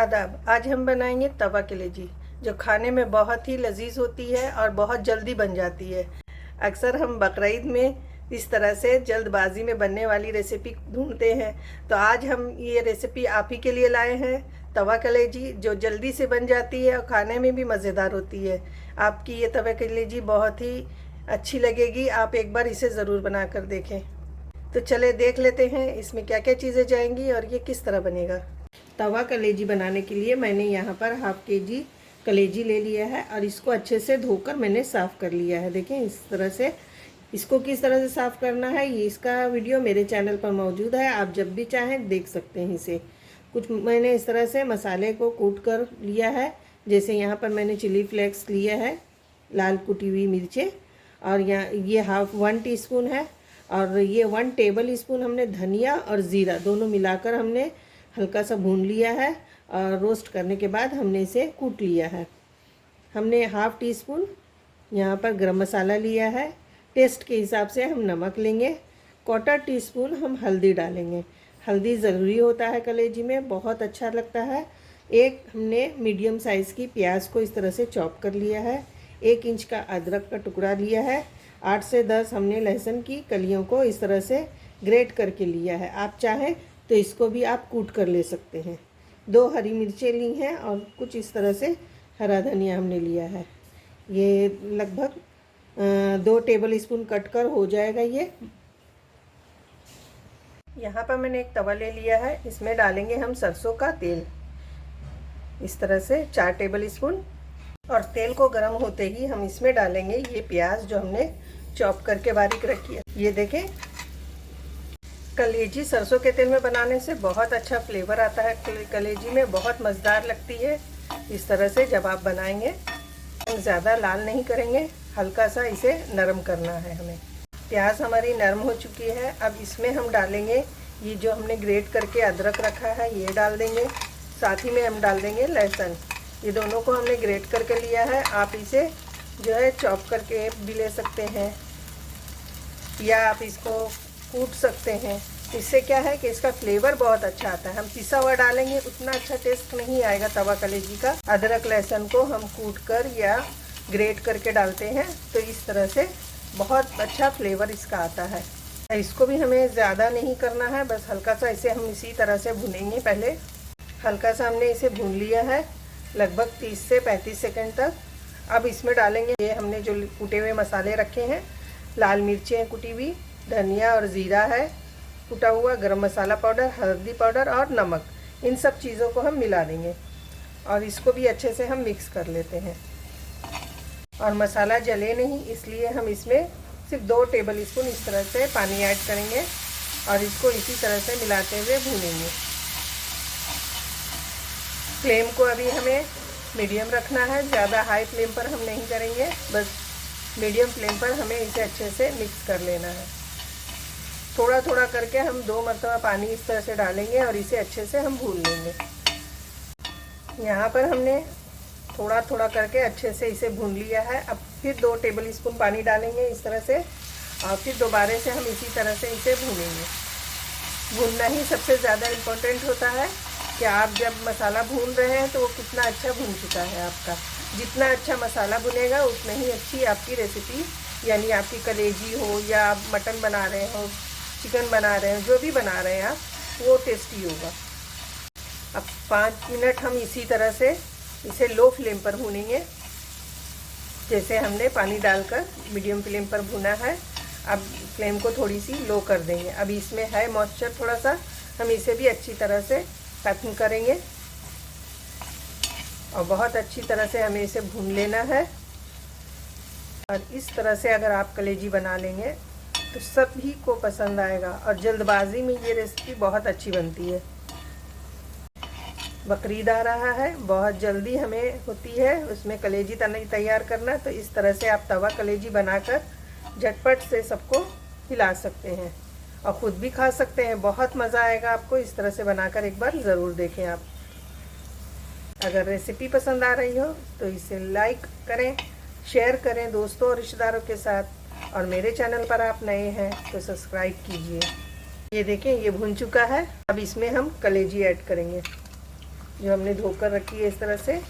आदाब। आज हम बनाएंगे तवा कलेजी, जो खाने में बहुत ही लजीज होती है और बहुत जल्दी बन जाती है। अक्सर हम बकरीद में इस तरह से जल्दबाजी में बनने वाली रेसिपी ढूंढते हैं, तो आज हम ये रेसिपी आप ही के लिए लाए हैं। तवा कलेजी जो जल्दी से बन जाती है और खाने में भी मज़ेदार होती है। आपकी ये तवा कलेजी बहुत ही अच्छी लगेगी, आप एक बार इसे ज़रूर बना कर देखें। तो चले देख लेते हैं इसमें क्या क्या चीज़ें जाएंगी और ये किस तरह बनेगा। तवा कलेजी बनाने के लिए मैंने यहाँ पर हाफ केजी कलेजी ले लिया है और इसको अच्छे से धोकर मैंने साफ़ कर लिया है। देखें इस तरह से, इसको किस तरह से साफ़ करना है ये इसका वीडियो मेरे चैनल पर मौजूद है, आप जब भी चाहें देख सकते हैं इसे। कुछ मैंने इस तरह से मसाले को कूट कर लिया है, जैसे यहाँ पर मैंने चिली फ्लेक्स लिया है, लाल कुटी हुई मिर्चें, और यहाँ ये 1 टीस्पून है, और ये 1 टेबल स्पून हमने धनिया और ज़ीरा दोनों मिलाकर हमने हल्का सा भून लिया है और रोस्ट करने के बाद हमने इसे कूट लिया है। हमने 1/2 टीस्पून यहाँ पर गरम मसाला लिया है, टेस्ट के हिसाब से हम नमक लेंगे, 1/4 टीस्पून हम हल्दी डालेंगे। हल्दी ज़रूरी होता है कलेजी में, बहुत अच्छा लगता है। एक हमने मीडियम साइज़ की प्याज को इस तरह से चॉप कर लिया है, 1 इंच का अदरक का टुकड़ा लिया है, 8 से 10 हमने लहसुन की कलियों को इस तरह से ग्रेट करके लिया है। आप चाहें तो इसको भी आप कूट कर ले सकते हैं। 2 हरी मिर्चें ली हैं और कुछ इस तरह से हरा धनिया हमने लिया है। ये लगभग 2 टेबल स्पून कट कर हो जाएगा। ये यहाँ पर मैंने एक तवा ले लिया है, इसमें डालेंगे हम सरसों का तेल इस तरह से 4 टेबल स्पून, और तेल को गर्म होते ही हम इसमें डालेंगे ये प्याज जो हमने चॉप करके बारीक रखी है। ये देखें, कलेजी सरसों के तेल में बनाने से बहुत अच्छा फ्लेवर आता है, कलेजी में बहुत मज़ेदार लगती है। इस तरह से जब आप बनाएंगे, ज़्यादा लाल नहीं करेंगे, हल्का सा इसे नरम करना है हमें। प्याज हमारी नरम हो चुकी है, अब इसमें हम डालेंगे ये जो हमने ग्रेट करके अदरक रखा है, ये डाल देंगे। साथ ही में हम डाल देंगे लहसुन, ये दोनों को हमने ग्रेट करके लिया है। आप इसे जो है चॉप करके भी ले सकते हैं या आप इसको कूट सकते हैं। इससे क्या है कि इसका फ्लेवर बहुत अच्छा आता है। हम पिसा हुआ डालेंगे उतना अच्छा टेस्ट नहीं आएगा तवा कलेजी का। अदरक लहसुन को हम कूट कर या ग्रेट करके डालते हैं तो इस तरह से बहुत अच्छा फ्लेवर इसका आता है। इसको भी हमें ज़्यादा नहीं करना है, बस हल्का सा इसे हम इसी तरह से भूनेंगे। पहले हल्का सा हमने इसे भून लिया है लगभग 30 से 35 सेकंड तक। अब इसमें डालेंगे ये हमने जो कूटे हुए मसाले रखे हैं, लाल मिर्चें कुटी हुई, धनिया और ज़ीरा है कुटा हुआ, गरम मसाला पाउडर, हल्दी पाउडर और नमक। इन सब चीज़ों को हम मिला देंगे और इसको भी अच्छे से हम मिक्स कर लेते हैं। और मसाला जले नहीं इसलिए हम इसमें सिर्फ 2 टेबल स्पून इस तरह से पानी ऐड करेंगे और इसको इसी तरह से मिलाते हुए भूनेंगे। फ्लेम को अभी हमें मीडियम रखना है, ज़्यादा हाई फ्लेम पर हम नहीं करेंगे, बस मीडियम फ्लेम पर हमें इसे अच्छे से मिक्स कर लेना है। थोड़ा थोड़ा करके हम 2 मरतबा पानी इस तरह से डालेंगे और इसे अच्छे से हम भून लेंगे। यहाँ पर हमने थोड़ा थोड़ा करके अच्छे से इसे भून लिया है। अब फिर 2 टेबल स्पून पानी डालेंगे इस तरह से और फिर दोबारा से हम इसी तरह से इसे भूनेंगे। भूनना ही सबसे ज़्यादा इम्पोर्टेंट होता है कि आप जब मसाला भून रहे हैं तो वो कितना अच्छा भून चुका है आपका। जितना अच्छा मसाला भुनेगा उतना ही अच्छी आपकी रेसिपी, यानी आपकी कलेजी हो या आप मटन बना रहे हो, चिकन बना रहे हो, जो भी बना रहे हैं आप, वो टेस्टी होगा। अब 5 मिनट हम इसी तरह से इसे लो फ्लेम पर भूनेंगे, जैसे हमने पानी डालकर मीडियम फ्लेम पर भुना है। अब फ्लेम को थोड़ी सी लो कर देंगे। अब इसमें है मॉइस्चर थोड़ा सा, हम इसे भी अच्छी तरह से खत्म करेंगे और बहुत अच्छी तरह से हमें इसे भून लेना है। और इस तरह से अगर आप कलेजी बना लेंगे तो सभी को पसंद आएगा और जल्दबाजी में ये रेसिपी बहुत अच्छी बनती है। बकरीद आ रहा है, बहुत जल्दी हमें होती है उसमें कलेजी तैयार करना, तो इस तरह से आप तवा कलेजी बनाकर झटपट से सबको खिला सकते हैं और ख़ुद भी खा सकते हैं। बहुत मज़ा आएगा आपको, इस तरह से बनाकर एक बार ज़रूर देखें आप। अगर रेसिपी पसंद आ रही हो तो इसे लाइक करें, शेयर करें दोस्तों और रिश्तेदारों के साथ, और मेरे चैनल पर आप नए हैं तो सब्सक्राइब कीजिए। ये देखें ये भुन चुका है। अब इसमें हम कलेजी ऐड करेंगे। जो हमने धोकर रखी है इस तरह से,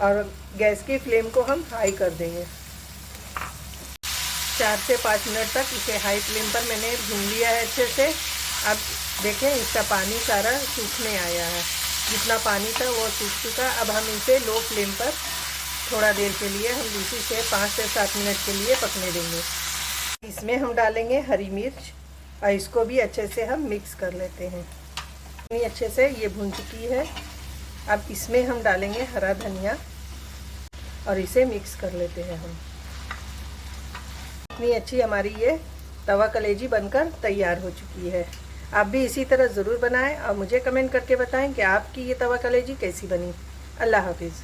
और गैस की फ्लेम को हम हाई कर देंगे। 4 से 5 मिनट तक इसे हाई फ्लेम पर मैंने भून लिया है अच्छे से। अब देखें इसका पानी सारा सूखने आया है, जितना पानी था वो सूख चुका। अब हम इसे लो फ्लेम पर थोड़ा देर के लिए हम दूसरी से 5 से 7 मिनट के लिए पकने देंगे। इसमें हम डालेंगे हरी मिर्च और इसको भी अच्छे से हम मिक्स कर लेते हैं। इतनी अच्छे से ये भून चुकी है। अब इसमें हम डालेंगे हरा धनिया और इसे मिक्स कर लेते हैं हम। इतनी अच्छी हमारी ये तवा कलेजी बनकर तैयार हो चुकी है। आप भी इसी तरह ज़रूर बनाएं और मुझे कमेंट करके बताएं कि आपकी ये तवा कलेजी कैसी बनी। अल्लाह हाफिज़।